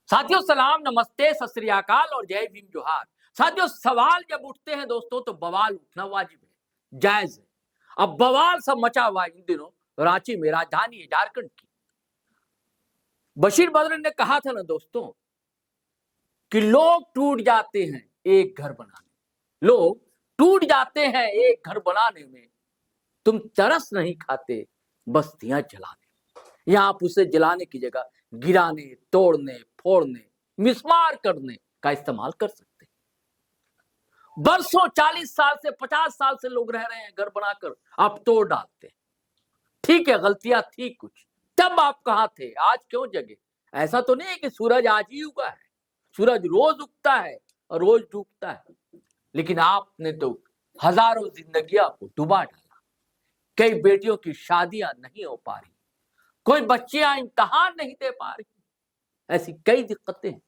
साथियों सलाम, नमस्ते, सत श्री अकाल और जय भीम जोहार। साथियों सवाल जब उठते हैं दोस्तों तो बवाल उठना वाजिब है, जायज है। अब बवाल सब मचा हुआ है इन दिनों रांची में, राजधानी है झारखंड की। बशीर बद्र ने कहा था ना दोस्तों कि लोग टूट जाते हैं एक घर बनाने, लोग टूट जाते हैं एक घर बनाने में, तुम तरस नहीं खाते बस्तियां जलाने। यहां आप उसे जलाने की जगह गिराने, तोड़ने, फोड़ने, मिसमार करने का इस्तेमाल कर सकते हैं। बरसों 40 साल से 50 साल से लोग रह रहे हैं घर बनाकर, आप तोड़ डालते हैं। ठीक है, गलतियां थी कुछ, तब आप कहां थे, आज क्यों जगे? ऐसा तो नहीं है कि सूरज आज ही उगा है, सूरज रोज उगता है और रोज डूबता है, लेकिन आपने तो हजारों जिंदगियां को डुबा डाला। कई बेटियों की शादियां नहीं हो पा रही, कोई बच्चियां इम्तिहान नहीं दे पा रही, ऐसी कई दिक्कतें हैं।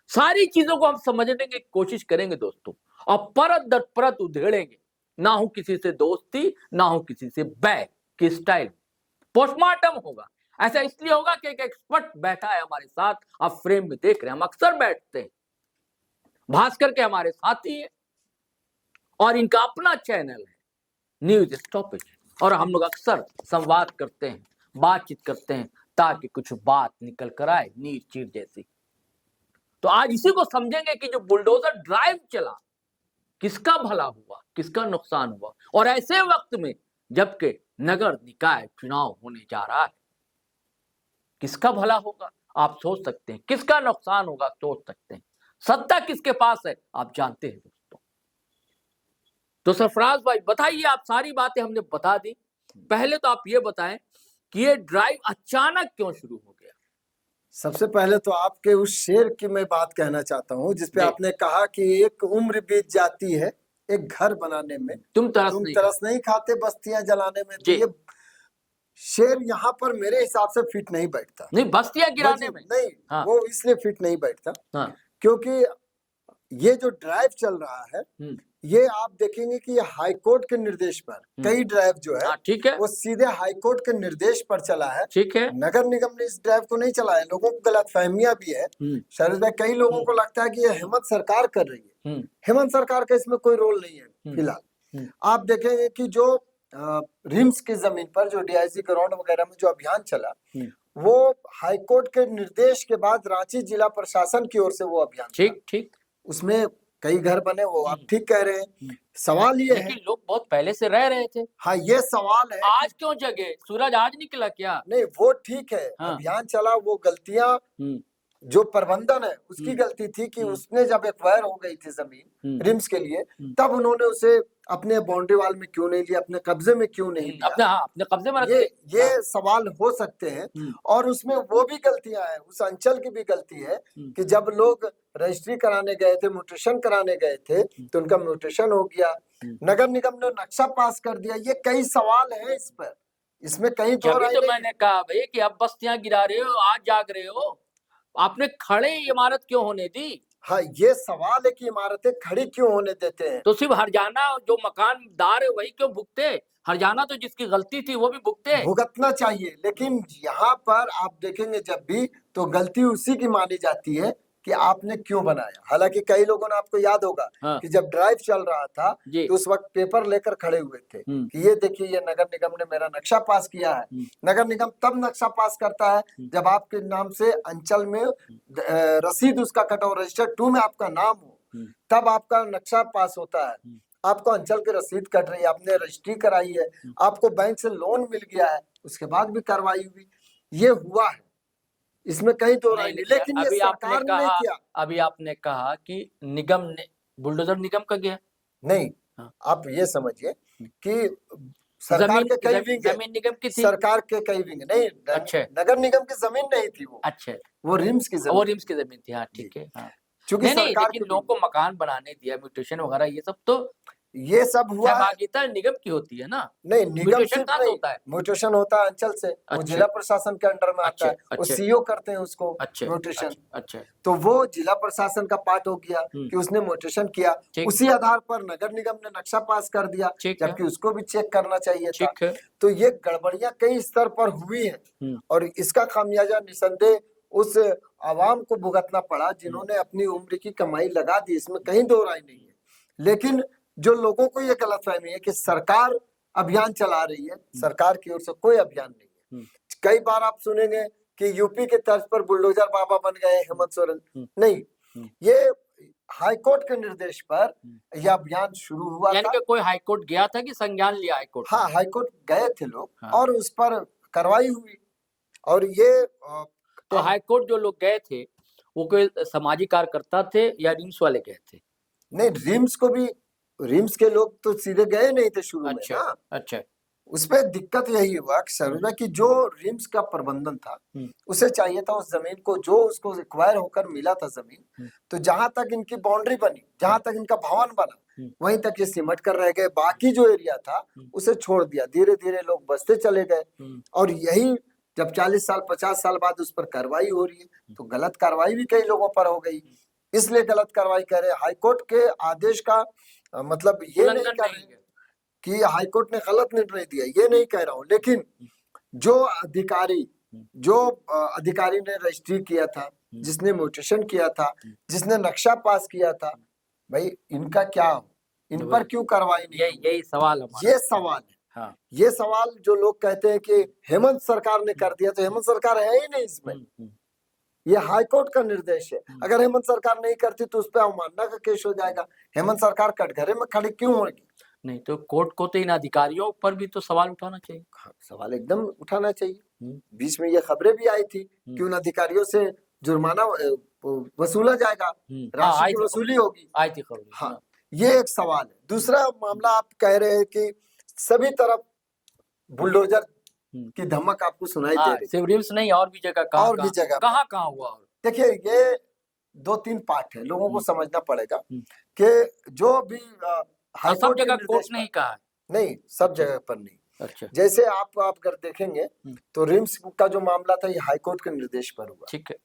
सारी चीजों को हम समझने की कोशिश करेंगे दोस्तों, और परत दर परत उधेड़ेंगे। ना हो किसी से दोस्ती, ना हो किसी से बैर की स्टाइल। पोस्टमार्टम होगा, ऐसा इसलिए होगा कि एक एक्सपर्ट बैठा है हमारे साथ, आप फ्रेम में देख रहे हैं, हम अक्सर बैठते हैं। भास्कर के हमारे साथी है और इनका अपना चैनल है न्यूज स्टॉपेज, और हम लोग अक्सर संवाद करते हैं, बातचीत करते हैं ताकि कुछ बात निकल कर आए नीर चीर जैसी। तो आज इसी को समझेंगे कि जो बुलडोजर ड्राइव चला, किसका भला हुआ, किसका नुकसान हुआ, और ऐसे वक्त में जबकि नगर निकाय चुनाव होने जा रहा है, किसका भला होगा आप सोच सकते हैं, किसका नुकसान होगा सोच सकते हैं। सत्ता किसके पास है आप जानते हैं दोस्तों। तो सरफराज भाई बताइए, आप सारी बातें हमने बता दी, पहले तो आप ये बताएं कि ये ड्राइव अचानक क्यों शुरू हो गया? सबसे पहले तो आपके उस शेर की मैं बात कहना चाहता हूँ जिसपे आपने कहा कि एक उम्र बीत जाती है एक घर बनाने में, तुम तरस नहीं खाते बस्तियां जलाने में। तो ये शेर यहाँ पर मेरे हिसाब से फिट नहीं बैठता। नहीं, बस्तियां गिराने में नहीं, हाँ। वो इसलिए फिट नहीं बैठता हाँ। क्योंकि ये जो ड्राइव चल रहा है ये आप देखेंगे कि ये हाई कोर्ट के निर्देश पर कई ड्राइव जो है, ठीक है, वो सीधे हाई कोर्ट के निर्देश पर चला है। ठीक है, नगर निगम ने इस ड्राइव को नहीं चलाया। लोगों को गलतफहमियां भी है शरद भाई, कई लोगों को लगता है कि ये हेमंत सरकार कर रही है। हेमंत सरकार का इसमें कोई रोल नहीं है फिलहाल। आप देखेंगे कि जो रिम्स की जमीन पर जो डीआईजी ग्राउंड वगैरह में जो अभियान चला, वो हाईकोर्ट के निर्देश के बाद रांची जिला प्रशासन की ओर से वो अभियान ठीक, उसमें कई घर बने, वो आप ठीक कह रहे हैं। सवाल ये है, लोग बहुत पहले से रह रहे थे। हाँ, ये सवाल है आज क्यों जगे, सूरज आज निकला क्या? नहीं, वो ठीक है, अभियान चला, वो गलतियां जो प्रबंधन है उसकी गलती थी कि उसने जब एक्वायर हो गई थी जमीन रिम्स के लिए, तब उन्होंने उसे अपने बाउंड्री वाल में क्यों नहीं लिया, अपने कब्जे में क्यों नहीं लिया, अपने कब्जे में ये सवाल हो सकते हैं। और उसमें वो भी गलतियां हैं, उस अंचल की भी गलती है कि जब लोग रजिस्ट्री कराने गए थे, म्यूटेशन कराने गए थे, तो उनका म्यूटेशन हो गया, नगर निगम ने नक्शा पास कर दिया। ये कई सवाल है इस पर, इसमें कहीं तो मैंने कहा भाई कि अब बस्तियां गिरा रहे हो, आज जाग रहे हो, आपने खड़े इमारत क्यों होने दी? हाँ, ये सवाल है कि इमारतें खड़ी क्यों होने देते हैं। तो सिर्फ हरजाना जो मकानदार है वही क्यों भुगते? हरजाना तो जिसकी गलती थी वो भी भुगतना चाहिए, लेकिन यहाँ पर आप देखेंगे जब भी तो गलती उसी की मानी जाती है कि आपने क्यों बनाया। हालांकि कई लोगों ने, आपको याद होगा कि जब ड्राइव चल रहा था तो उस वक्त पेपर लेकर खड़े हुए थे कि ये देखिए, ये नगर निगम ने मेरा नक्शा पास किया है। नगर निगम तब नक्शा पास करता है जब आपके नाम से अंचल में रसीद उसका कटा हो, रजिस्टर 2 में आपका नाम हो, तब आपका नक्शा पास होता है। आपको अंचल की रसीद कट रही है, आपने रजिस्ट्री कराई है, आपको बैंक से लोन मिल गया है, उसके बाद भी कार्रवाई हुई, ये हुआ है, इसमें कहीं तो नहीं। लेकिन ये सरकार ने नहीं किया। अभी आपने कहा कि निगम ने, बुलडोजर निगम का गया नहीं। आप ये समझिए कि सरकार के कई विंग, जमीन निगम की थी, सरकार के कई विंग नहीं। अच्छा, नगर निगम की जमीन नहीं थी वो। अच्छा, वो रिम्स की जमीन, वो रिम्स की जमीन थी। हाँ, ठीक है। क्योंकि सरकार के लोगों को मकान बनाने दिया, म्यूटेशन वगैरह ये सब तो ये सब हुआ, सहभागिता निगम की होती है ना। नहीं, निगम से कहाँ होता है? म्यूटेशन होता है अंचल से। वो जिला प्रशासन के अंडर में आता है, वो सीओ करते हैं उसको म्यूटेशन। अच्छा, तो वो जिला प्रशासन का पार्ट हो गया कि उसने म्यूटेशन किया, उसी आधार पर नगर निगम ने नक्शा पास कर दिया, जबकि उसको भी चेक करना चाहिए था। तो ये गड़बड़ियां कई स्तर पर हुई है और इसका खामियाजा निसंदेह उस आवाम को भुगतना पड़ा जिन्होंने अपनी उम्र की कमाई लगा दी, इसमें कहीं दो राय नहीं है। लेकिन जो लोगों को ये गलतफहमी है कि सरकार अभियान चला रही है, सरकार की ओर से कोई अभियान नहीं है। कई बार आप सुनेंगे कि यूपी के तर्ज पर बुलडोजर बाबा बन गए हेमंत सोरेन, नहीं, ये हाईकोर्ट के निर्देश पर यह अभियान शुरू हुआ यानी था। कि कोई हाईकोर्ट गया था कि संज्ञान लिया हाईकोर्ट? हाँ, हाईकोर्ट गए थे लोग, हाँ। और उस पर कार्रवाई हुई। और ये तो हाईकोर्ट जो लोग गए थे वो कोई सामाजिक कार्यकर्ता थे या रिम्स वाले गए थे? नहीं, रिम्स के लोग तो सीधे गए नहीं थे शुरू में ना। अच्छा। उसपे दिक्कत यही हुआ शर्मा कि जो रिम्स का प्रबंधन था उसे चाहिए था उस जमीन को जो उसको एक्वायर होकर मिला था जमीन, तो जहां तक इनकी बाउंड्री बनी, जहां तक इनका भवन बना, वहीं तक ये सिमट कर रह गए। बाकी जो एरिया था उसे छोड़ दिया, धीरे धीरे लोग बसते चले गए। और यही जब 40 साल 50 साल बाद उस पर कार्रवाई हो रही है तो गलत कार्रवाई भी कई लोगों पर हो गई, इसलिए गलत कार्रवाई कर रहे। हाईकोर्ट के आदेश का मतलब ये नहीं कर रहे कि हाईकोर्ट ने गलत निर्णय दिया, ये नहीं कह रहा हूं, लेकिन जो अधिकारी ने रजिस्ट्री किया था, जिसने म्यूटेशन किया था, जिसने नक्शा पास किया था, भाई इनका क्या हो, इन पर क्यों कार्रवाई नहीं? यही सवाल ये सवाल है। हाँ। ये सवाल जो लोग कहते हैं कि हेमंत सरकार ने कर दिया, तो हेमंत सरकार है ही नहीं इसमें, ये हाईकोर्ट का निर्देश है। अगर हेमंत सरकार नहीं करती तो उस पर अवमानना का केस हो जाएगा। हेमंत सरकार कटघरे में खड़ी क्यों होगी? नहीं तो कोर्ट को तो इन अधिकारियों पर भी तो सवाल उठाना चाहिए। हाँ, सवाल एकदम उठाना चाहिए। बीच में ये खबरें भी आई थी कि उन अधिकारियों से जुर्माना वसूला जाएगा, राशि की वसूली होगी, आई थी खबर। हाँ, ये एक सवाल है। दूसरा मामला, आप कह रहे हैं कि सभी तरफ बुलडोजर की धमक आपको सुनाई दे रही, सिर्फ रिम्स नहीं और भी जगह, कहाँ हुआ? देखिए, ये 2-3 पार्ट है, लोगों को समझना पड़ेगा कि जो भी सब जगह कोर्ट नहीं कहा, नहीं, सब जगह पर नहीं। अच्छा। जैसे आप अगर देखेंगे तो रिम्स का जो मामला था ये हाईकोर्ट के निर्देश पर हुआ। ठीक है।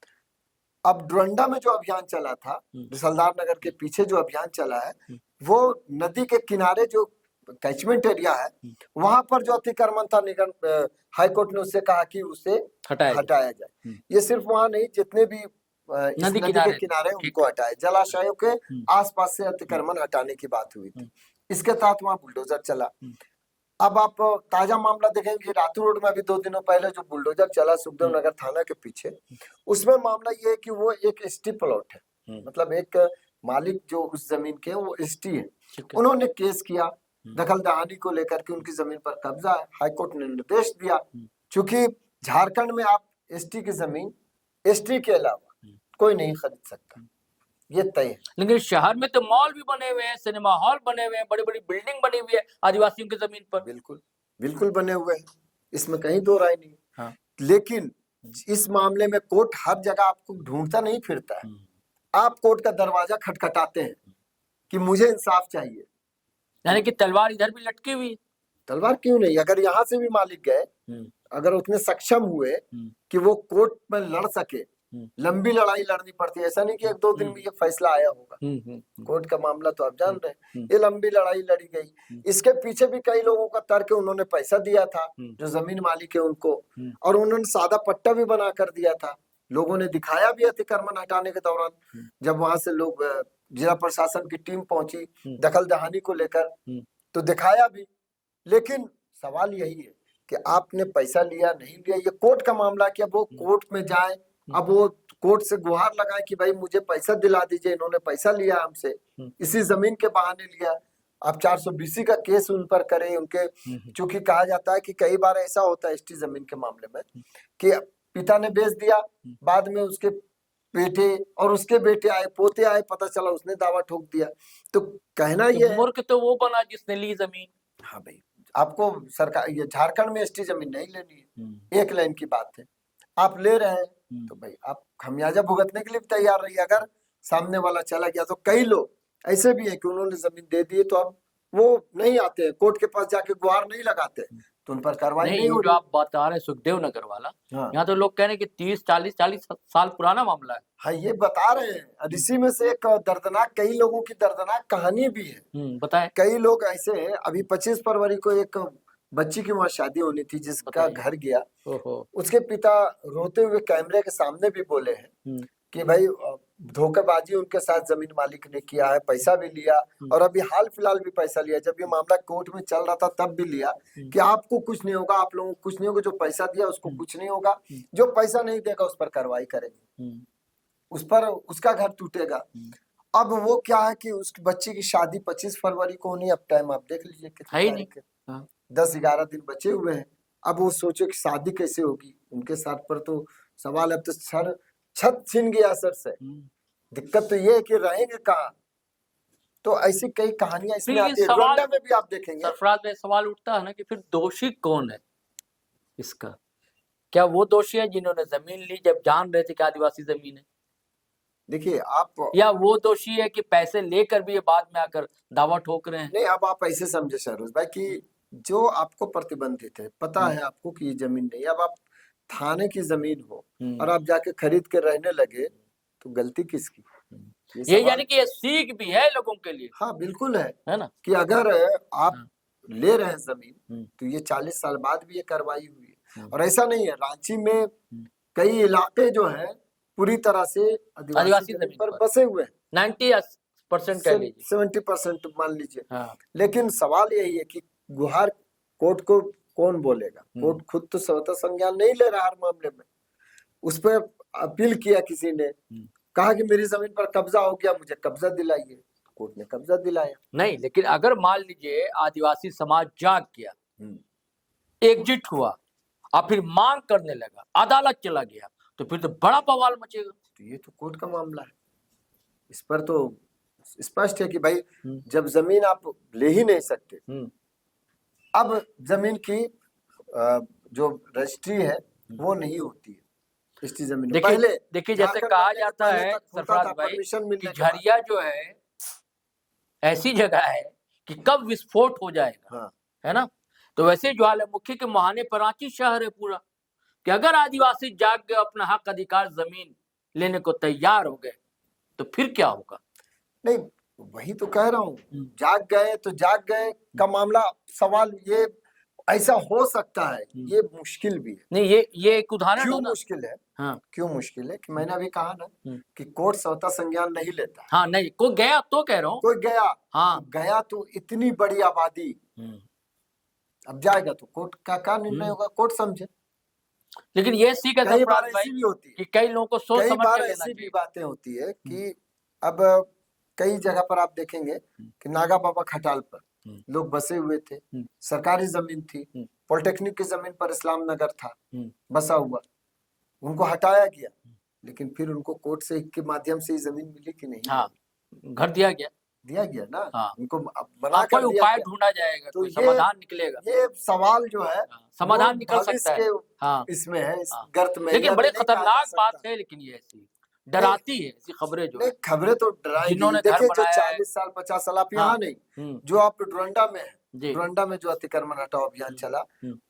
अब डोरंडा में जो अभियान चला था, रिसलदार नगर के पीछे जो अभियान चला है, वो नदी के किनारे जो कैचमेंट एरिया है वहां पर जो अतिक्रमण था, निगम हाईकोर्ट ने उससे कहा कि उसे हटाया जाए। ये सिर्फ वहां नहीं, जितने भी नदी के किनारे उनको हटाए, जलाशयों के आसपास से अतिक्रमण हटाने की बात हुई थी। इसके तहत वहां बुलडोजर चला। अब आप ताजा मामला देखेंगे, रातू रोड में अभी 2 दिनों पहले जो बुलडोजर चला सुखदेव नगर थाना के पीछे, उसमें मामला ये है कि वो एक एसटी प्लॉट है, मतलब एक मालिक जो उस जमीन के वो एसटी है, उन्होंने केस किया दखल दहानी को लेकर के, उनकी जमीन पर कब्जा है। हाईकोर्ट ने निर्देश दिया, क्योंकि झारखंड में आप एसटी की जमीन एसटी के अलावा कोई नहीं खरीद सकता, ये तय है। लेकिन शहर में तो मॉल भी बने हुए हैं, सिनेमा हॉल बने हुए हैं, बड़ी बड़ी बिल्डिंग बनी हुई है आदिवासियों की जमीन पर। बिल्कुल बने हुए हैं, इसमें कहीं दो राय नहीं। हाँ। लेकिन इस मामले में कोर्ट हर जगह आपको ढूंढता नहीं फिरता है, आप कोर्ट का दरवाजा खटखटाते हैं कि मुझे इंसाफ चाहिए। यानी कि तलवार इधर भी लटकी हुई। तलवार क्यों नहीं, अगर यहाँ से भी मालिक गए, अगर उतने सक्षम हुए कि वो कोर्ट में लड़ सके, लंबी लड़ाई लड़नी पड़ती है, ऐसा नहीं कि 1-2 दिन में ये फैसला आया होगा। कोर्ट का मामला तो आप जान रहे हैं, ये लंबी लड़ाई लड़ी गई। इसके पीछे भी कई लोगों का तर्क है, उन्होंने पैसा दिया था जो जमीन मालिक है उनको, और उन्होंने सादा पट्टा भी बना कर दिया था। लोगों ने दिखाया भी अतिक्रमण हटाने के दौरान, जब वहां से लोग जिला प्रशासन की टीम पहुंची दखल दहानी को लेकर, तो दिखाया भी। लेकिन सवाल यही है कि आपने पैसा लिया नहीं लिया, ये कोर्ट का मामला, कि अब वो कोर्ट में जाए, अब वो कोर्ट से गुहार लगाए कि भाई मुझे पैसा दिला दीजिए, इन्होंने पैसा लिया हमसे, इसी जमीन के बहाने लिया। आप 420 का केस उन पर करें, उनके, चूंकि कहा जाता है कि कई बार ऐसा होता है एसटी जमीन के मामले में कि पिता ने बेच दिया, बाद में उसके बेटे और उसके बेटे आए, पोते आए, पता चला उसने दावा ठोक दिया। तो कहना ये मूर्ख तो वो बना जिसने ली जमीन। हाँ भाई, आपको सरकार, ये झारखंड में एसटी जमीन नहीं लेनी है, एक लाइन की बात है। आप ले रहे हैं तो भाई आप खमियाजा भुगतने के लिए भी तैयार रहिए। अगर सामने वाला चला गया, तो कई लोग ऐसे भी है कि उन्होंने जमीन दे दी है, तो अब वो नहीं आते हैं कोर्ट के पास जाके गुहार नहीं लगाते, तो उन पर कार्रवाई नहीं हो रही। जो आप बता रहे सुखदेव नगर वाला, हाँ। यहाँ तो लोग कह रहे हैं कि 30-40 साल पुराना मामला है। हाँ, ये बता रहे हैं, और इसी में से एक दर्दनाक, कई लोगों की दर्दनाक कहानी भी है। बताएं। कई लोग ऐसे हैं, अभी 25 फरवरी को एक बच्ची की वहां शादी होनी थी, जिसका बताइए। घर गया, ओहो। उसके पिता रोते हुए कैमरे के सामने भी बोले हैं कि भाई धोखेबाजी उनके साथ जमीन मालिक ने किया है, पैसा भी लिया, और अभी हाल फिलहाल भी पैसा लिया, जब ये मामला कोर्ट में चल रहा था तब भी लिया कि आपको कुछ नहीं होगा, आप लोगों को कुछ नहीं होगा, जो पैसा दिया उसको कुछ नहीं होगा, जो पैसा नहीं देगा उस पर कार्रवाई करेंगे, उस पर उसका घर टूटेगा। अब वो क्या है कि उस बच्ची की शादी 25 फरवरी को होनी, अब टाइम आप देख लीजिए कितनी तारीख है, 10-11 दिन बचे हुए हैं। अब वो सोचे कि शादी कैसे होगी, उनके सर पर तो सवाल, अब तो सर छत छीन गया सर से। दिक्कत तो ये है कि रहेंगे कहाँ। तो ऐसी कई कहानियां इसमें आती है, रोंडा में भी आप देखेंगे। सरफराज में सवाल उठता है ना कि फिर दोषी कौन है इसका? क्या वो दोषी है जिन्होंने जमीन ली जब जान रहे थे कि आदिवासी जमीन है? देखिए आप, या वो दोषी है कि पैसे लेकर भी ये बाद में आकर दावा ठोक रहे हैं? नहीं, अब आप ऐसे समझे शहरोज भाई कि जो आपको प्रतिबंधित है, पता है आपको कि ये जमीन नहीं, अब आप थाने की जमीन हो और आप जाके खरीद के रहने लगे, तो गलती किसकी? ये यानी कि ये सीख भी है लोगों के लिए। हाँ बिल्कुल है ना, कि अगर आप ले रहे हैं जमीन तो ये 40 साल बाद भी ये कार्रवाई हुई है। और ऐसा नहीं है, रांची में कई इलाके जो है पूरी तरह से आदिवासी जमीन पर बसे हुए हैं, 90% कह लीजिए, 70% मान लीजिए। लेकिन सवाल यही है कि गुहार कोर्ट को कौन बोलेगा? कोर्ट खुद तो स्वतः संज्ञान नहीं ले रहा हर मामले में। उस पर अपील किया किसी ने, कहा कि मेरी जमीन पर कब्जा हो गया, मुझे कब्जा दिलाइए, कोर्ट ने कब्जा दिलाया। नहीं, लेकिन अगर मान लीजिए आदिवासी समाज जाग गया, एकजुट हुआ और फिर मांग करने लगा, अदालत चला गया, तो फिर तो बड़ा बवाल मचेगा। तो ये तो कोर्ट का मामला है, इस पर तो स्पष्ट है कि भाई जब जमीन आप ले ही नहीं सकते, अब जमीन की जो रजिस्ट्री है वो नहीं होती है इसकी जमीन। पहले देखिए जैसे कहा जाता है सरफराज भाई कि झरिया जो है ऐसी जगह है कि कब विस्फोट हो जाएगा, है ना? तो वैसे ज्वालामुखी के मुहाने पर रांची शहर है पूरा, कि अगर आदिवासी जाग गए, अपना हक अधिकार जमीन लेने को तैयार हो गए, तो फिर क्या होगा? नहीं, वही तो कह रहा हूँ, जाग गए तो जाग गए का मामला, सवाल ये ऐसा हो सकता है, ये मुश्किल भी है। नहीं, ये एक उदाहरण क्यों मुश्किल है? क्यों मुश्किल है कि मैंने अभी कहा ना कि कोर्ट स्वतः संज्ञान नहीं लेता। नहीं, कोई गया तो कह रहा हूँ, कोई गया, गया तो इतनी बड़ी आबादी, अब जाएगा तो कोर्ट का क्या निर्णय होगा, कोर्ट समझे। लेकिन ये सीख कई बार ऐसी भी होती है कि कई लोगों को सोच समझ के लेना ऐसी भी बातें होती है कि अब कई जगह पर आप देखेंगे कि नागा बाबा खटाल पर लोग बसे हुए थे, सरकारी जमीन थी, पॉलिटेक्निक की जमीन पर इस्लाम नगर था बसा हुआ, उनको हटाया गया, लेकिन फिर उनको कोर्ट से के माध्यम से जमीन मिली कि नहीं? घर दिया गया ना। उनको बना कर कोई उपाय ढूंढा जाएगा, तो समाधान निकलेगा। ये सवाल जो है समाधान निकल सकता है, इसमें है, इस गर्त में। लेकिन बड़े खतरनाक बात है, लेकिन ये ऐसी डराती है ऐसी खबरें, जो खबरें तो डराएंगी। देखिए जो 40 साल 50 साल, आप यहाँ नहीं, जो आप डोरंडा में है, डोरंडा में जो अतिक्रमण हटाओ अभियान चला,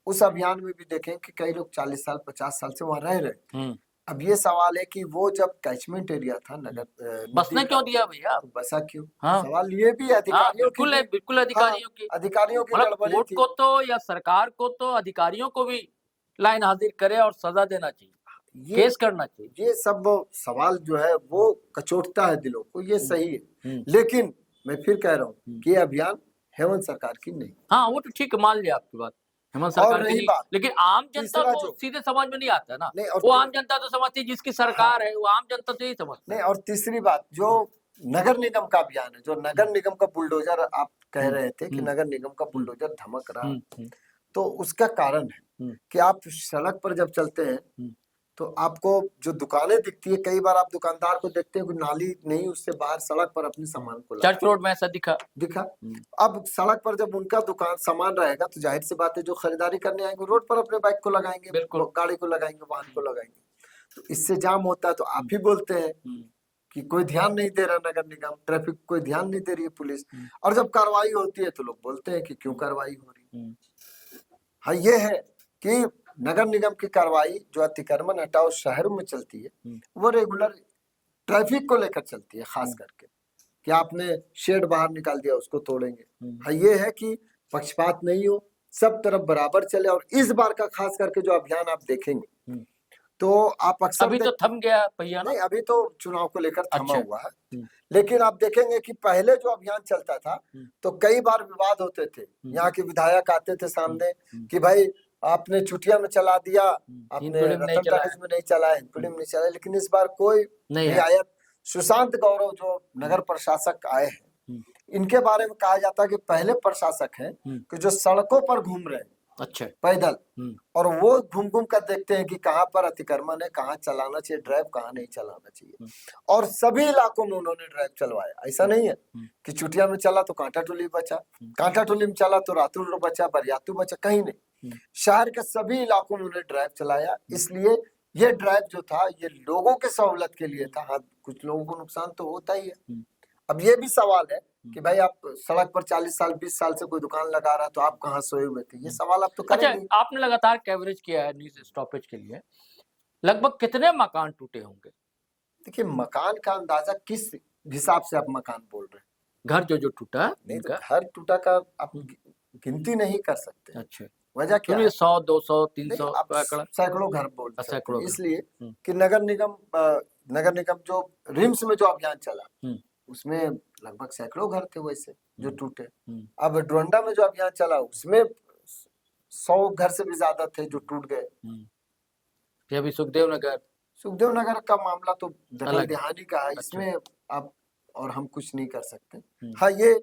उस अभियान में भी देखें कि कई लोग 40 साल 50 साल से वहां रह रहे। अब ये सवाल है कि वो जब कैचमेंट एरिया था नगर, बसने क्यों दिया भैया? तो बसा क्यों? सवाल ये भी अधिकारियों की, बिल्कुल अधिकारियों की गड़बड़ी कोर्ट को तो या सरकार को तो अधिकारियों को भी लाइन हाजिर करे और सजा देना चाहिए, केस करना चाहिए। ये सब सवाल जो है वो कचोटता है दिलों को, ये सही है। लेकिन मैं फिर कह रहा हूँ कि ये अभियान हेमंत सरकार की नहीं। वो तो ठीक है, मान लिया आपकी बात, हेमंत सरकार की नहीं, लेकिन आम जनता को सीधे समझ में नहीं आता ना। वो आम जनता तो समझती है जिसकी सरकार है, वो आम जनता तो यही समझती है। नहीं, और तीसरी बात, जो नगर निगम का अभियान है, जो नगर निगम का बुलडोजर, आप कह रहे थे कि नगर निगम का बुलडोजर धमक रहा, तो उसका कारण है कि आप सड़क पर जब चलते हैं तो आपको जो दुकानें दिखती है, कई बार आप दुकानदार को देखते हैं कि नाली नहीं, उससे बाहर सड़क पर अपने सामान को चर्च रोड में ऐसा दिखा। अब सड़क पर जब उनका दुकान सामान रहेगा तो जाहिर सी बात है जो खरीदारी करने आएंगे रोड पर अपने बाइक को लगाएंगे, गाड़ी को लगाएंगे, वाहन को लगाएंगे, तो इससे जाम होता है। तो आप ही बोलते हैं कि कोई ध्यान नहीं दे रहा नगर निगम, ट्रैफिक कोई ध्यान नहीं दे रही है पुलिस, और जब कार्रवाई होती है तो लोग बोलते हैं कि क्यों कार्रवाई हो रही। हाँ, ये है कि नगर निगम की कार्रवाई जो अतिक्रमण हटाओ शहरों में चलती है, वो रेगुलर ट्रैफिक को लेकर चलती है, खास करके कि आपने शेड बाहर निकाल दिया उसको तोड़ेंगे। हाँ, ये है कि पक्षपात नहीं हो, सब तरफ बराबर चले। और इस बार का खास करके जो अभियान आप देखेंगे तो आप अक्सर अभी तो थम गया पहिया ना? नहीं, अभी तो चुनाव को लेकर थमा अच्छा। हुआ है, लेकिन आप देखेंगे कि पहले जो अभियान चलता था तो कई बार विवाद होते थे। यहाँ के विधायक आते थे सामने कि भाई आपने चुटिया में चला दिया, आपने रतन टाकीज में नहीं चलाया, हिंदपीढ़ी में नहीं चलाया, लेकिन इस बार कोई नहीं आया। सुशांत गौरव जो नगर प्रशासक आए हैं, इनके बारे में कहा जाता है कि पहले प्रशासक हैं कि जो सड़कों पर घूम रहे हैं, अच्छा, पैदल, और वो घूम घूम कर देखते हैं कि कहाँ पर अतिक्रमण है, कहाँ चलाना चाहिए ड्राइव, कहाँ नहीं चलाना चाहिए। और सभी इलाकों में उन्होंने ड्राइव चलवाया। ऐसा नहीं है कि चुटिया में चला तो कांटा टोली बचा, कांटा टोली में चला तो रातू रोड बचा, बरियातू बचा, कहीं नहीं। शहर के सभी इलाकों में उन्होंने ड्राइव चलाया। इसलिए ये ड्राइव जो था ये लोगों के सहूलत के लिए था। हाँ, कुछ लोगों को नुकसान तो होता ही है। अब ये भी सवाल है कि भाई आप सड़क पर 40 साल 20 साल से कोई दुकान लगा रहा तो आप कहाँ सोए हुए थे, ये सवाल आप तो करेंगे। अच्छा, आपने लगातार कवरेज किया है न्यूज स्टॉपेज के लिए, लगभग कितने मकान टूटे होंगे? देखिए, मकान का अंदाजा किस हिसाब से आप मकान बोल रहे हैं? घर जो टूटा नहीं, तो घर टूटा का आप गिनती नहीं कर सकते। अच्छा, वजह क्या है? 100 200 300 सैकड़ों घर बोल सकते हैं। इसलिए कि नगर निगम जो रिम्स में जो अभियान चला उसमें लगभग सैकड़ों घर थे वैसे जो टूटे। अब डोरंडा में जो अभियान चला उसमें 100 घर से भी ज्यादा थे जो टूट गए। अभी सुखदेव नगर का मामला तो दखल देहानी का है। इसमें आप और हम कुछ नहीं कर सकते। हाँ, ये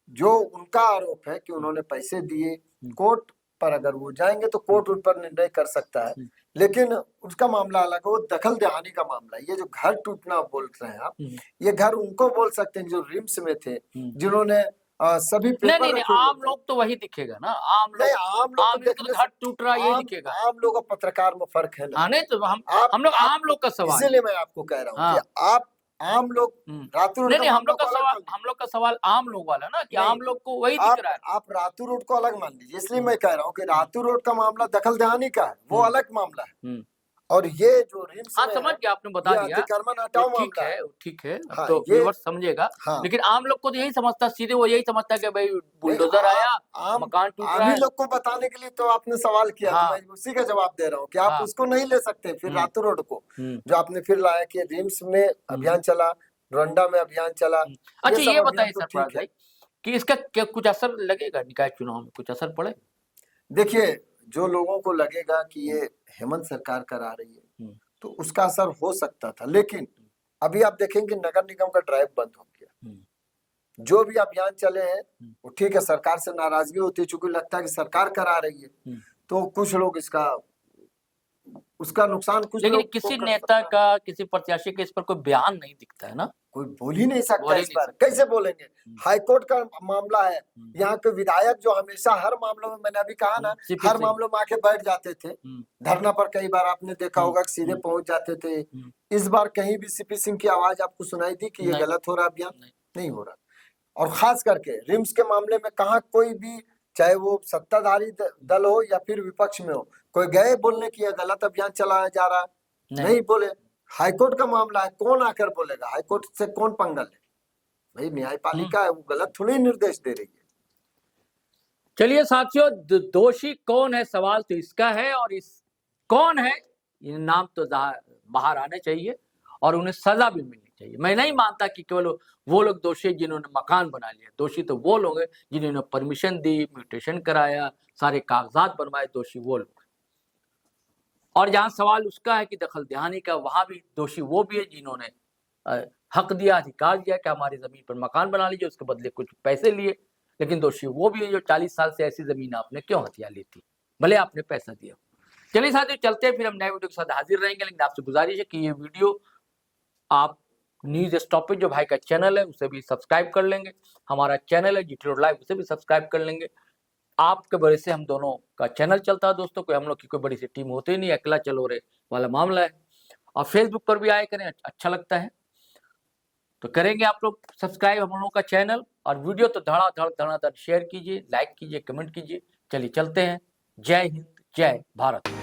जो उनका आरोप है कि उन्होंने पैसे दिए, कोर्ट पर अगर वो जाएंगे तो कोर्ट उन पर निर्णय कर सकता है, लेकिन उसका मामला अलग है, वो दखल देहानी का मामला है। ये जो घर टूटना बोल रहे हैं आप, ये घर उनको बोल सकते हैं जो रिम्स में थे, जिन्होंने सभी पेपर नहीं, आम लोग तो वही दिखेगा ना। आम लोग तो घर टूट रहा ये दिखेगा। आम लोग और पत्रकार में फर्क है ना। नहीं तो हम लोग आम लोग का सवाल, इसीलिए मैं आपको कह रहा हूँ कि आप आम लोग रातू रोड, हम लोग का सवाल आम लोग वाला ना कि आम लोग को वही दिख रहा है। आप रातू रोड को अलग मान लीजिए। इसलिए मैं कह रहा हूँ कि रातू रोड का मामला दखल देहानी का है, वो अलग मामला है। और ये जो रिम्स हाँ, समझ गया, आपने बता दिया, ठीक है, ठीक है। अब तो व्यूअर्स समझेगा। लेकिन आम लोग को तो यही समझता, सीधे वो यही समझता कि भाई बुलडोजर आया, मकान टूट रहा है। आम लोग को बताने के लिए तो आपने सवाल किया, तो मैं उसी का जवाब दे रहा हूँ कि आप उसको नहीं ले सकते। फिर रातू रोड को जो आपने फिर लाया कि रिम्स में अभियान चला, डोरंडा में अभियान चला। अच्छा, ये बताइए सरफराज भाई कि इसका क्या कुछ असर लगेगा निकाय चुनाव में, कुछ असर पड़े? देखिए, जो लोगों को लगेगा कि ये हेमंत सरकार करा रही है तो उसका असर हो सकता था, लेकिन अभी आप देखेंगे नगर निगम का ड्राइव बंद हो गया। जो भी अभियान चले हैं वो ठीक है, सरकार से नाराजगी होती है चूंकि लगता है कि सरकार करा रही है, तो कुछ लोग उसका नुकसान कुछ, लेकिन किसी नेता का, किसी प्रत्याशी के इस पर कोई बयान नहीं दिखता है ना। कोई बोल ही नहीं सकता इस पर, कैसे बोलेंगे? हाईकोर्ट का मामला है, यहाँ के विधायक जो हमेशा हर मामलों में, मैंने अभी कहा ना, हर मामलों में आके बैठ जाते थे धरना पर। कई बार आपने देखा होगा कि सीधे पहुंच जाते थे। इस बार कहीं भी सीपी सिंह की आवाज आपको सुनाई दी कि ये गलत हो रहा अभियान? नहीं हो रहा। और खास करके रिम्स के मामले में कहा कोई भी, चाहे वो सत्ताधारी दल हो या फिर विपक्ष में हो, कोई गए बोलने की गलत अभियान चलाया जा रहा है? नहीं बोले। हाईकोर्ट का मामला है, कौन आकर बोलेगा? हाईकोर्ट से कौन पंगा ले? भाई न्यायपालिका है, वो गलत थोड़ी निर्देश दे रही है। चलिए साथियों, दोषी कौन है सवाल तो इसका है, और इस कौन है ये नाम तो बाहर आने चाहिए और उन्हें सजा भी मिलनी चाहिए। मैं नहीं मानता कि केवल वो लोग दोषी जिन्होंने मकान बना लिया। दोषी तो वो लोग हैं जिन्होंने परमिशन दी, म्यूटेशन कराया, सारे कागजात बनवाए, दोषी वो लोग। और जहां सवाल उसका है कि दखल देहानी का, वहां भी दोषी वो भी है जिन्होंने हक दिया, अधिकार दिया कि हमारी जमीन पर मकान बना लीजिए, उसके बदले कुछ पैसे लिए। लेकिन दोषी वो भी है जो 40 साल से ऐसी जमीन आपने क्यों हथिया ली थी, भले आपने पैसा दिया। चलिए साथियों, चलते हैं, फिर हम नए वीडियो के साथ हाजिर रहेंगे। लेकिन आपसे गुजारिश है कि ये वीडियो आप न्यूज स्टॉपेज जो भाई का चैनल है उसे भी सब्सक्राइब कर लेंगे, हमारा चैनल है जीटी रोड लाइव उसे भी सब्सक्राइब कर लेंगे। आपके वजह से हम दोनों का चैनल चलता है दोस्तों, कोई हम लोग की कोई बड़ी सी टीम होती नहीं, अकेला चलो रे वाला मामला है। और फेसबुक पर भी आए करें, अच्छा लगता है तो करेंगे आप लोग सब्सक्राइब हम लोगों का चैनल। और वीडियो तो धड़ाधड़ शेयर कीजिए, लाइक कीजिए, कमेंट कीजिए। चलिए चलते हैं। जय हिंद, जय भारत।